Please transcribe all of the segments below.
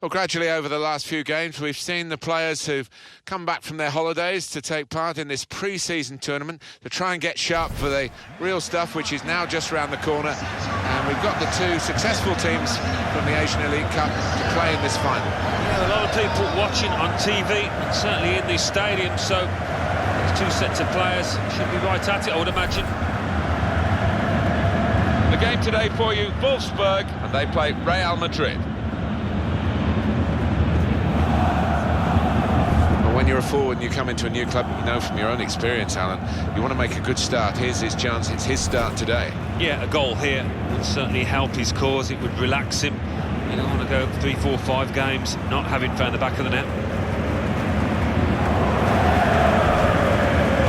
Well, gradually over the last few games, we've seen the players who've come back from their holidays to take part in this pre-season tournament to try and get sharp for the real stuff, which is now just around the corner. And we've got the two successful teams from the Asian Elite Cup to play in this final. Yeah, a lot of people watching on TV and certainly in this stadium, so these two sets of players should be right at it, I would imagine. The game today for you, Wolfsburg, and they play Real Madrid. When you're a forward and you come into a new club, you know from your own experience, Alan, you want to make a good start. Here's his chance. It's his start today. Yeah, a goal here would certainly help his cause. It would relax him. You don't want to go 3, 4, 5 games not having found the back of the net.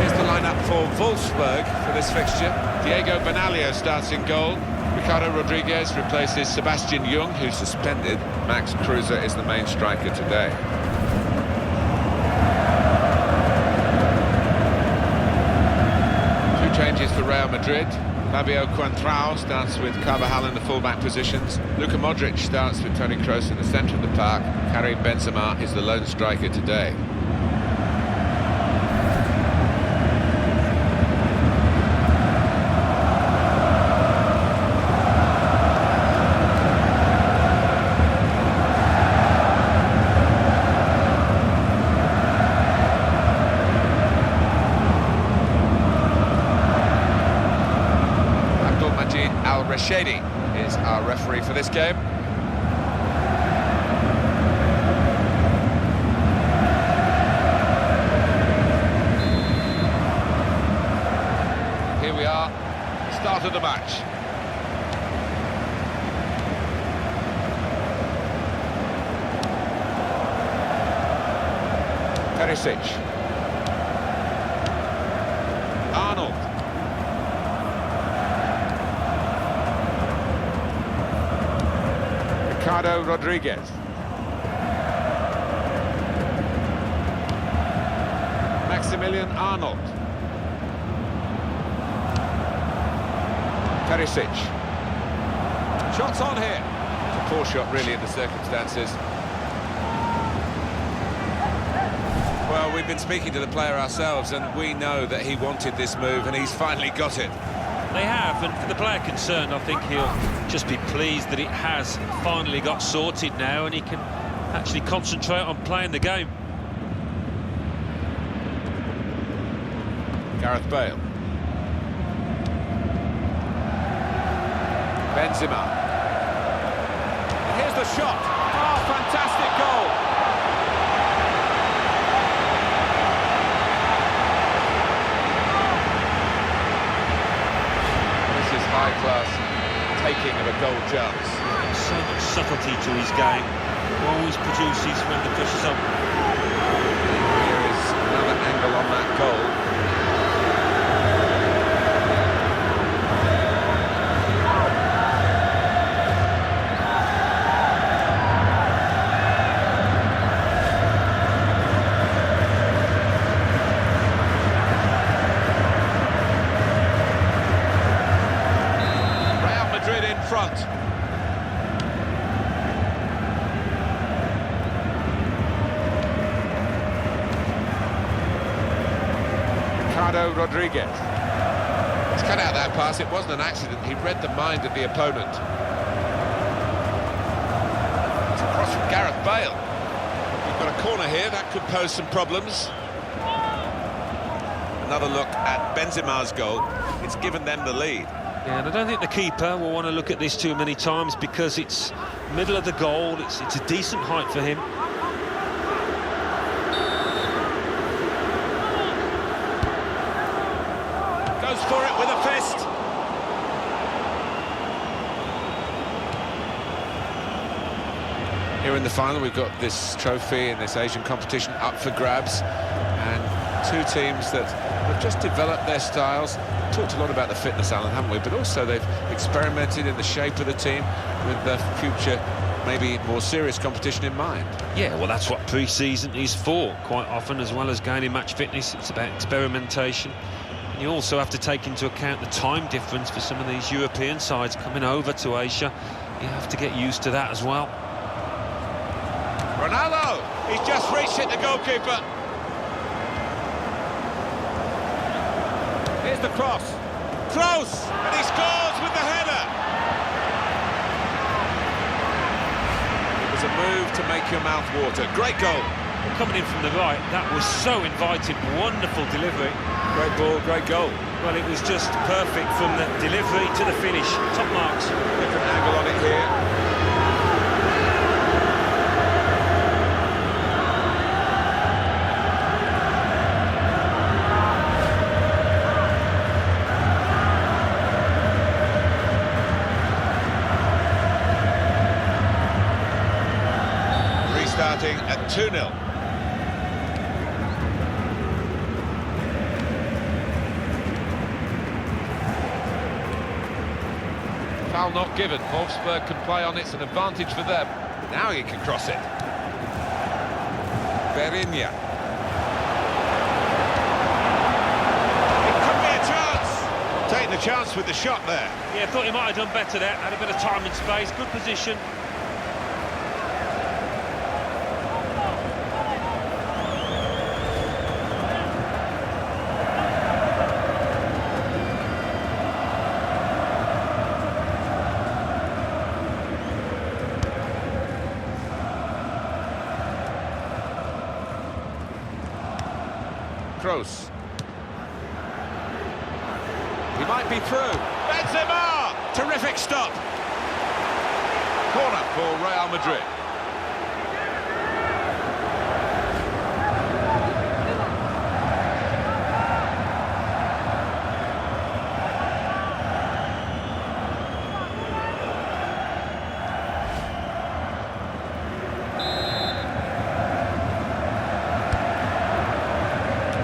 Here's the lineup for Wolfsburg for this fixture. Diego Benaglio starts in goal. Ricardo Rodriguez replaces Sebastian Jung, who's suspended. Max Kruse is the main striker today. Changes for Real Madrid. Fabio Coentrão starts with Carvajal in the full-back positions. Luka Modric starts with Toni Kroos in the centre of the park. Karim Benzema is the lone striker today. Shady is our referee for this game. Here we are, start of the match. Perisic. Arnold. Ricardo Rodriguez. Maximilian Arnold. Perisic. Shots on here. It's a poor shot really in the circumstances. Well, we've been speaking to the player ourselves and we know that he wanted this move and he's finally got it. They have, and for the player concerned, I think he'll just be pleased that it has finally got sorted now and he can actually concentrate on playing the game. Gareth Bale. Benzema. And here's the shot. Oh, fantastic goal. High-class taking of a goal chance. So much subtlety to his game. Always produces when the pressure's on. Here is another angle on that goal. Front. Ricardo Rodriguez. He's cut out that pass. It wasn't an accident. He read the mind of the opponent. It's a cross from Gareth Bale. We've got a corner here. That could pose some problems. Another look at Benzema's goal. It's given them the lead. Yeah, and I don't think the keeper will want to look at this too many times because it's middle of the goal, it's a decent height for him. Goes for it with a fist. Here in the final we've got this trophy in this Asian competition up for grabs, and two teams that have just developed their styles. Talked a lot about the fitness, Alan, haven't we? But also they've experimented in the shape of the team with the future, maybe more serious competition in mind. Yeah, well, that's what pre-season is for, quite often, as well as gaining match fitness. It's about experimentation. And you also have to take into account the time difference for some of these European sides coming over to Asia. You have to get used to that as well. Ronaldo! He's just reached it, the goalkeeper. Here's the cross. Close! And he scores with the header! It was a move to make your mouth water. Great goal. Coming in from the right, that was so inviting. Wonderful delivery. Great ball, great goal. Well, it was just perfect from the delivery to the finish. Top marks. Different angle on it here. Restarting at 2-0. Foul not given. Wolfsburg can play on, it's an advantage for them. Now he can cross it. Berinya. It could be a chance. Taking the chance with the shot there. Yeah, thought he might have done better there. Had a bit of time and space, good position. Kroos. He might be through. Benzema! Terrific stop. Corner for Real Madrid.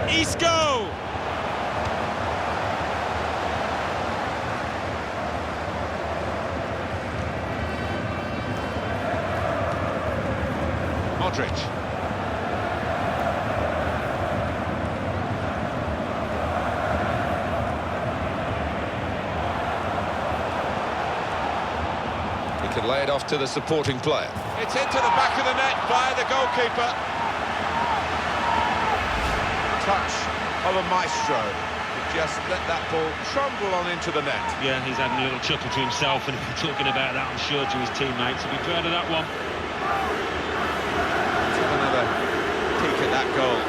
Isco! Modric. He can lay it off to the supporting player. It's into the back of the net by the goalkeeper. Touch of a maestro. He just let that ball trundle on into the net. Yeah, he's having a little chuckle to himself, and if we're talking about that, I'm sure to his teammates, he'll be proud of that one. Let's have another peek at that goal.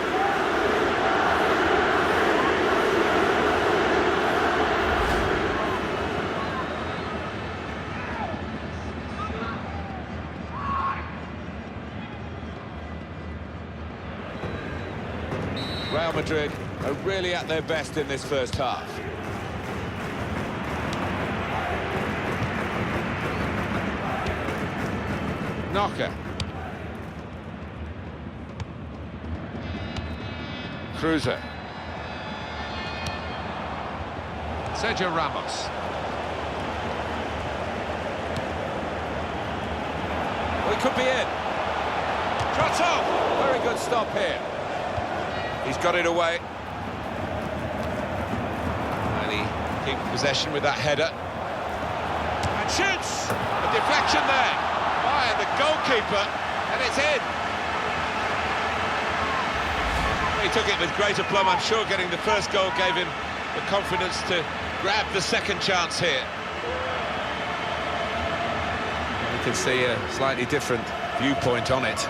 Real Madrid are really at their best in this first half. Knocker. Cruiser. Sergio Ramos. Well, he could be in. Shots off. Very good stop here. He's got it away. And he keeps possession with that header. And shoots! A deflection there by the goalkeeper, and it's in. He took it with great aplomb. I'm sure getting the first goal gave him the confidence to grab the second chance here. You can see a slightly different viewpoint on it.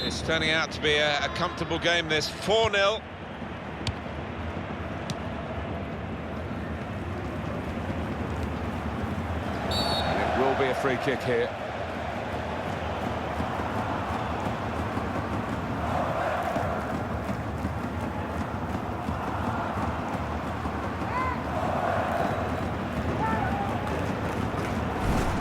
It's turning out to be a comfortable game, this 4-0. And it will be a free kick here.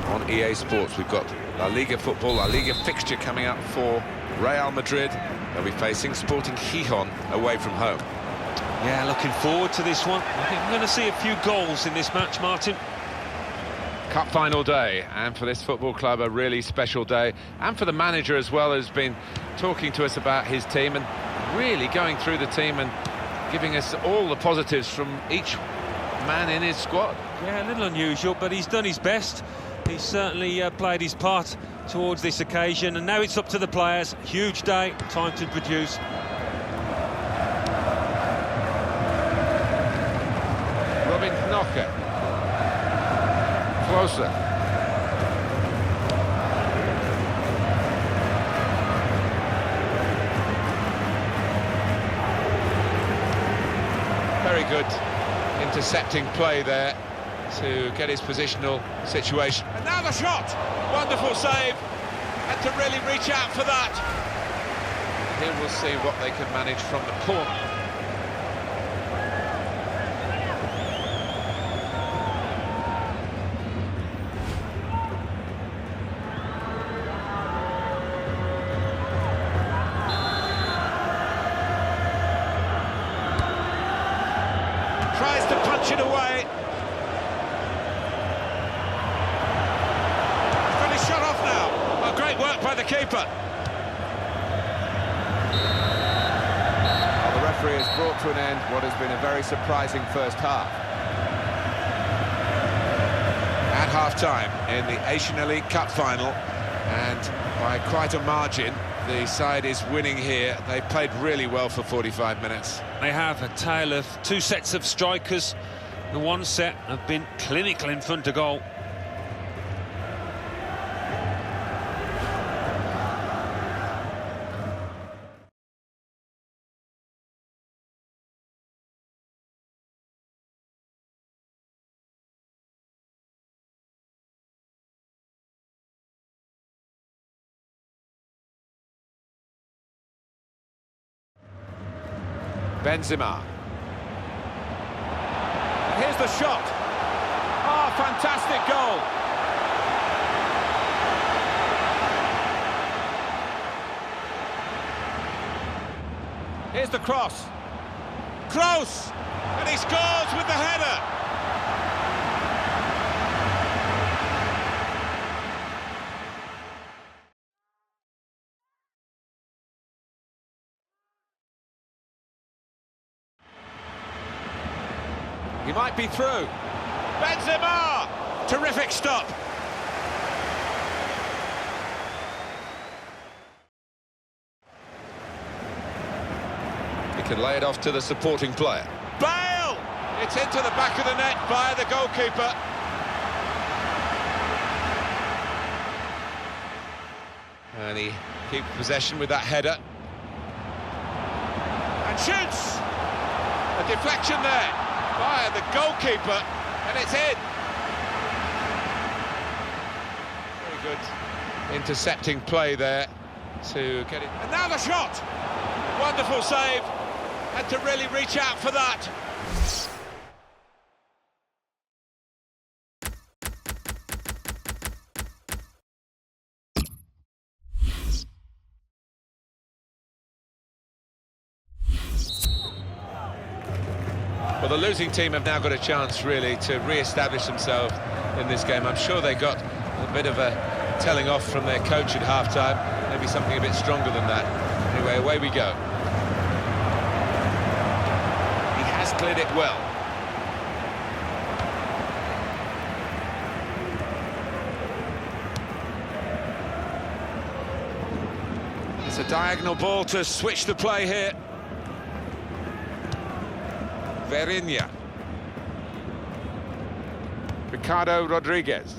On EA Sports, we've got La Liga football, La Liga fixture coming up for Real Madrid. They'll be facing Sporting Gijón away from home. Yeah, looking forward to this one. I think we're going to see a few goals in this match, Martin. Cup final day, and for this football club a really special day, and for the manager as well, who's been talking to us about his team and really going through the team and giving us all the positives from each man in his squad. Yeah, a little unusual, but he's done his best. He's certainly played his part towards this occasion, and now it's up to the players. Huge day, time to produce. Robin Knocker. Closer. Very good intercepting play there to get his positional situation. And now the shot! Wonderful save, and to really reach out for that. Here we'll see what they can manage from the corner. Tries to punch it away. He's shot off now. Oh, great work by the keeper. Well, the referee has brought to an end what has been a very surprising first half. At half-time in the Asian Elite Cup final, and by quite a margin, the side is winning here. They played really well for 45 minutes. They have a tale of two sets of strikers. The one set have been clinical in front of goal. Benzema. And here's the shot. Oh, fantastic goal. Here's the cross. Close! And he scores with the header. He might be through. Benzema! Terrific stop. He can lay it off to the supporting player. Bale! It's into the back of the net by the goalkeeper. And he keeps possession with that header. And shoots! A deflection there by the goalkeeper, and it's in. Very good intercepting play there to get it. And now the shot! Wonderful save, and to really reach out for that. Well, the losing team have now got a chance, really, to re-establish themselves in this game. I'm sure they got a bit of a telling off from their coach at half-time, maybe something a bit stronger than that. Anyway, away we go. He has cleared it well. It's a diagonal ball to switch the play here. Verinya. Ricardo Rodriguez.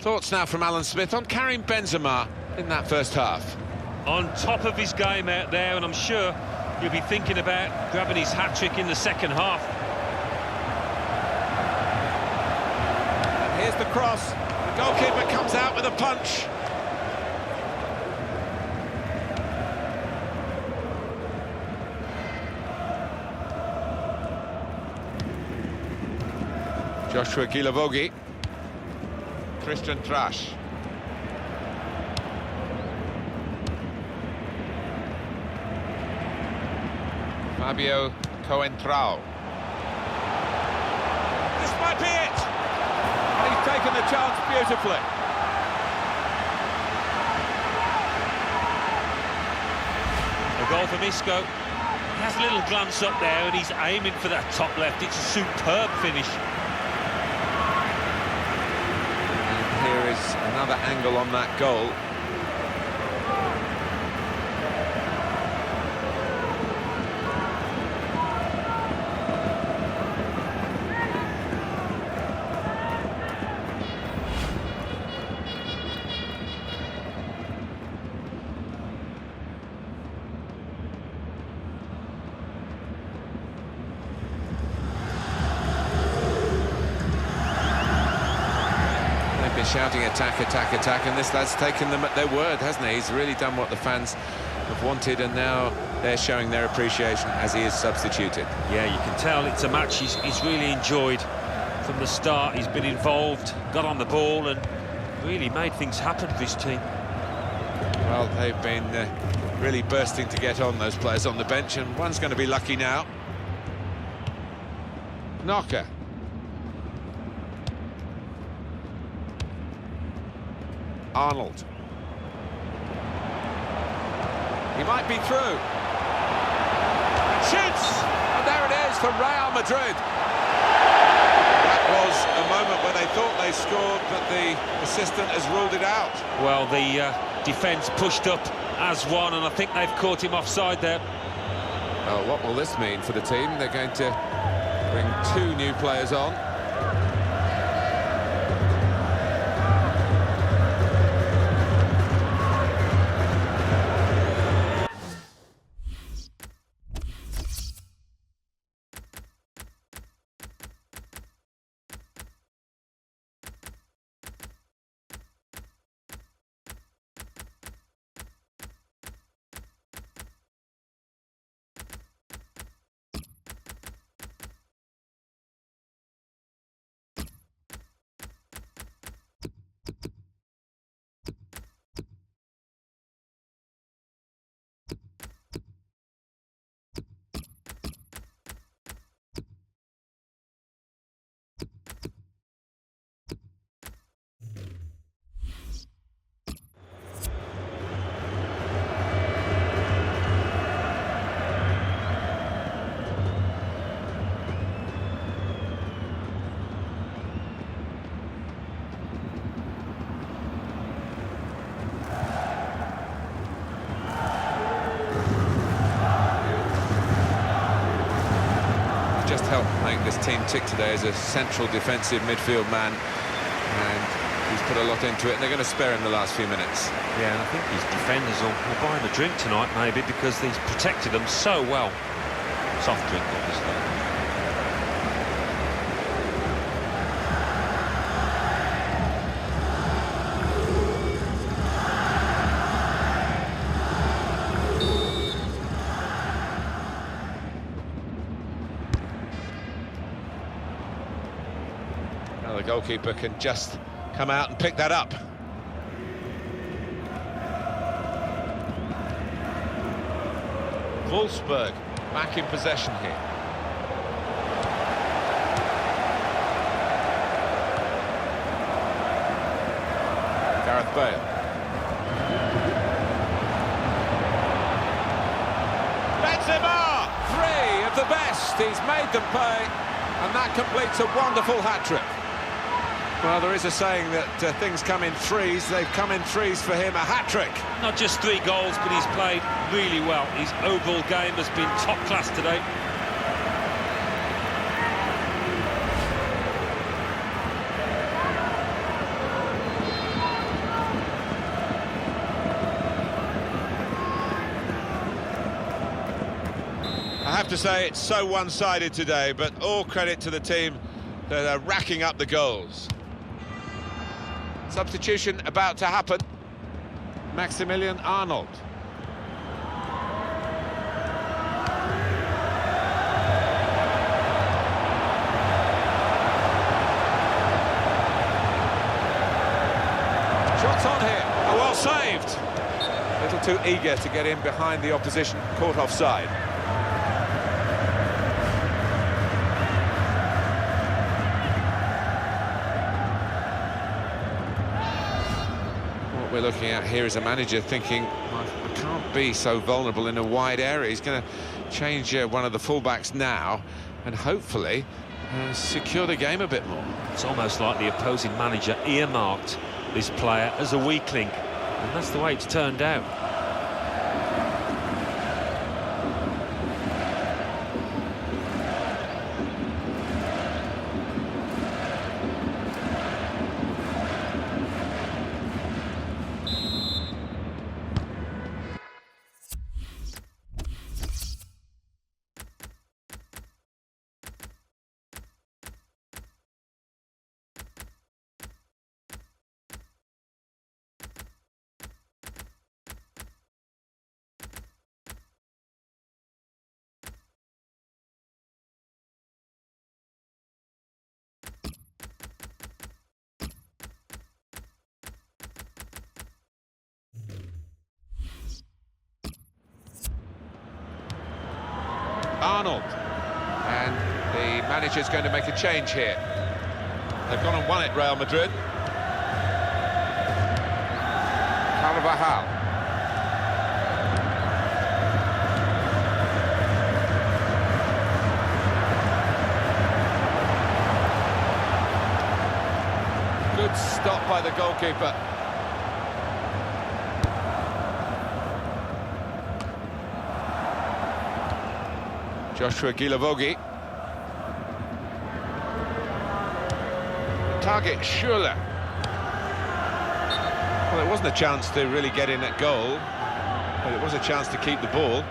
Thoughts now from Alan Smith on Karim Benzema in that first half. On top of his game out there, and I'm sure he'll be thinking about grabbing his hat-trick in the second half. And here's the cross. Goalkeeper comes out with a punch. Joshua Gilavogi. Christian Trash. Fabio Coentrao. This might be it. And he's taken the chance beautifully. A goal from Isco. He has a little glance up there and he's aiming for that top left. It's a superb finish. And here is another angle on that goal. Shouting attack, attack, attack, and this lad's taken them at their word, hasn't he? He's really done what the fans have wanted, and now they're showing their appreciation as he is substituted. Yeah, you can tell it's a match he's really enjoyed from the start. He's been involved, got on the ball, and really made things happen for his team. Well, they've been really bursting to get on, those players on the bench, and one's going to be lucky now. Knocker. Arnold. He might be through. And shoots! And there it is for Real Madrid. That was a moment where they thought they scored, but the assistant has ruled it out. Well, the defence pushed up as one, and I think they've caught him offside there. Well, what will this mean for the team? They're going to bring two new players on. Just helped make this team tick today as a central defensive midfield man, and he's put a lot into it, and they're going to spare him the last few minutes. Yeah, and I think his defenders will buy him a drink tonight, maybe, because he's protected them so well. Soft drink, obviously. Well, the goalkeeper can just come out and pick that up. Wolfsburg back in possession here. Gareth Bale. Benzema! Three of the best. He's made them pay, and that completes a wonderful hat-trick. Well, there is a saying that things come in threes. They've come in threes for him, a hat-trick. Not just 3 goals, but he's played really well. His overall game has been top class today. I have to say, it's so one-sided today, but all credit to the team that are racking up the goals. Substitution about to happen. Maximilian Arnold. Shots on here. Oh, well saved. A little too eager to get in behind the opposition, caught offside. What we're looking at here is a manager thinking, I can't be so vulnerable in a wide area. He's going to change one of the fullbacks now and hopefully secure the game a bit more. It's almost like the opposing manager earmarked this player as a weakling, and that's the way it's turned out. Arnold, and the manager's going to make a change here. They've gone and won it, Real Madrid. Carvajal. Good stop by the goalkeeper. Joshua Guilavogui. Target, Schuller. Well, it wasn't a chance to really get in at goal, but it was a chance to keep the ball.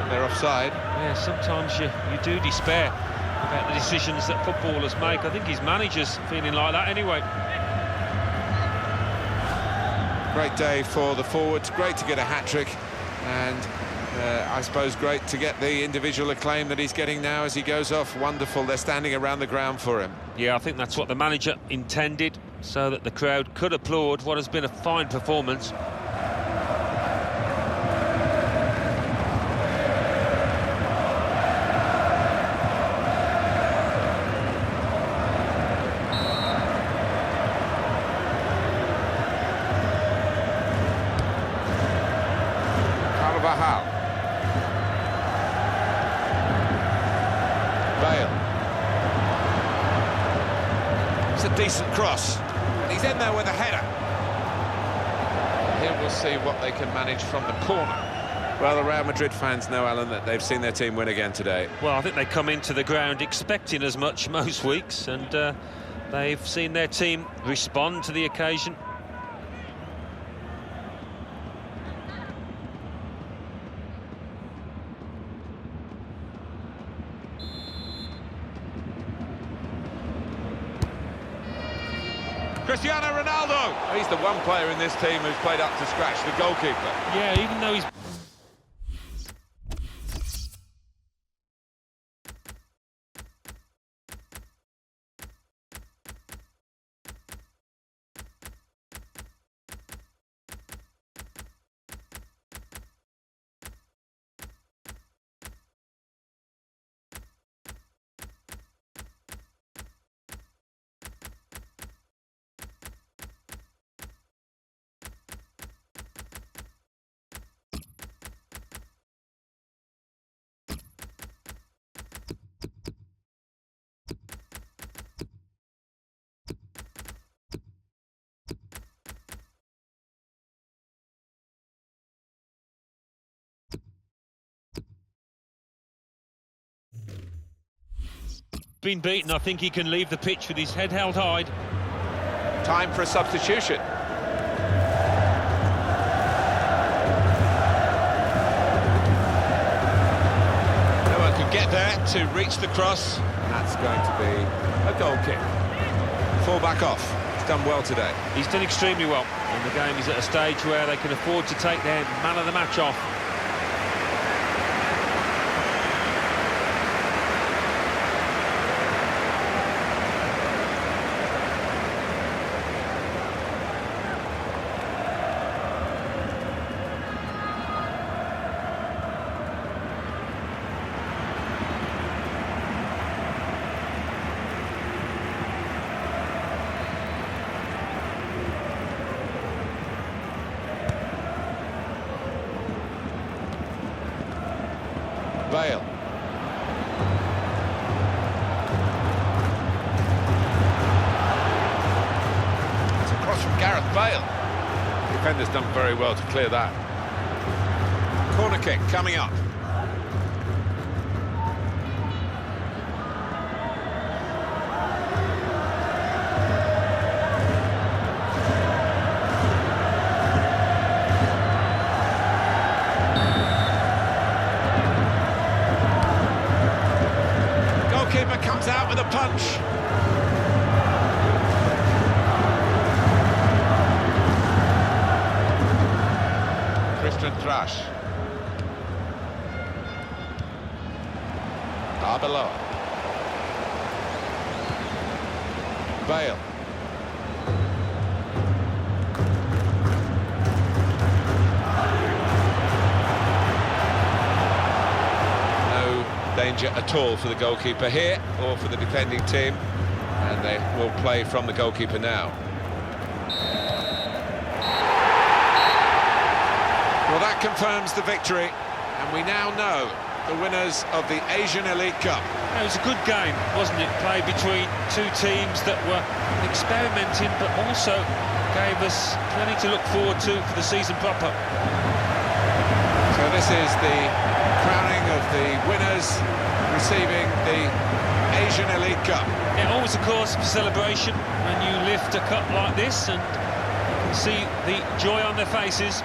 They're offside. Yeah, sometimes you do despair about the decisions that footballers make. I think his manager's feeling like that anyway. Great day for the forwards, great to get a hat-trick, and I suppose great to get the individual acclaim that he's getting now as he goes off. Wonderful, they're standing around the ground for him. Yeah, I think that's what the manager intended, so that the crowd could applaud what has been a fine performance. Carvajal. It's a decent cross, and he's in there with a header. Here we'll see what they can manage from the corner. Well, the Real Madrid fans know, Alan, that they've seen their team win again today. Well, I think they come into the ground expecting as much most weeks, and they've seen their team respond to the occasion. Cristiano Ronaldo! He's the one player in this team who's played up to scratch, the goalkeeper. Yeah, even though he's... been beaten, I think he can leave the pitch with his head held high. Time for a substitution. No one can get there to reach the cross. That's going to be a goal kick. Full back off. He's done well today. He's done extremely well, and the game is at a stage where they can afford to take their man of the match off. Bale. It's a cross from Gareth Bale. Defender's done very well to clear that. Corner kick coming up. Goalkeeper comes out with a punch. Christian Thrash. Arbeloa. Bale. No danger at all for the goalkeeper here, or for the defending team, and they will play from the goalkeeper now. Well, that confirms the victory, and we now know the winners of the Asian Elite Cup. It was a good game, wasn't it? Played between two teams that were experimenting, but also gave us plenty to look forward to for the season proper. So this is the crowning of the winners receiving the Asian Elite Cup. It always a cause for celebration when you lift a cup like this, and you can see the joy on their faces.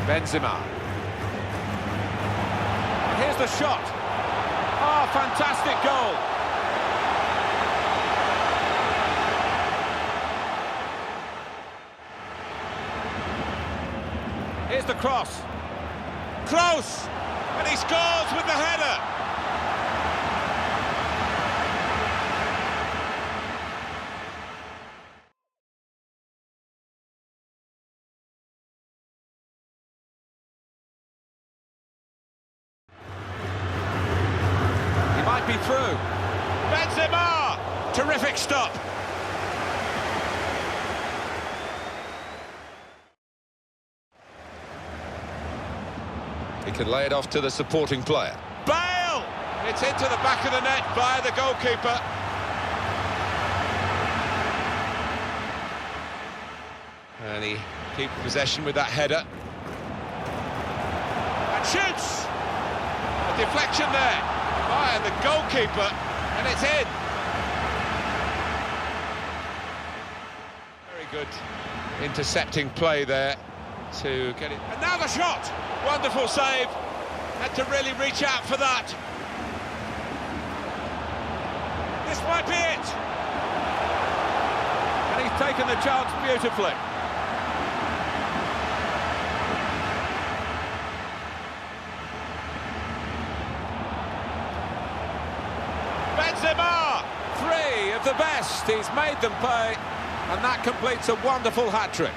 Benzema. Here's the shot. Oh, fantastic goal. Here's the cross. Close! And he scores with the header. Might be through. Benzema! Terrific stop. He can lay it off to the supporting player. Bale! It's into the back of the net by the goalkeeper. And he keeps possession with that header. And shoots! A deflection there by the goalkeeper, and it's in. Very good intercepting play there to get it. And now the shot! Wonderful save. Had to really reach out for that. This might be it. And he's taken the chance beautifully. Benzema! 3 of the best. He's made them pay, and that completes a wonderful hat-trick.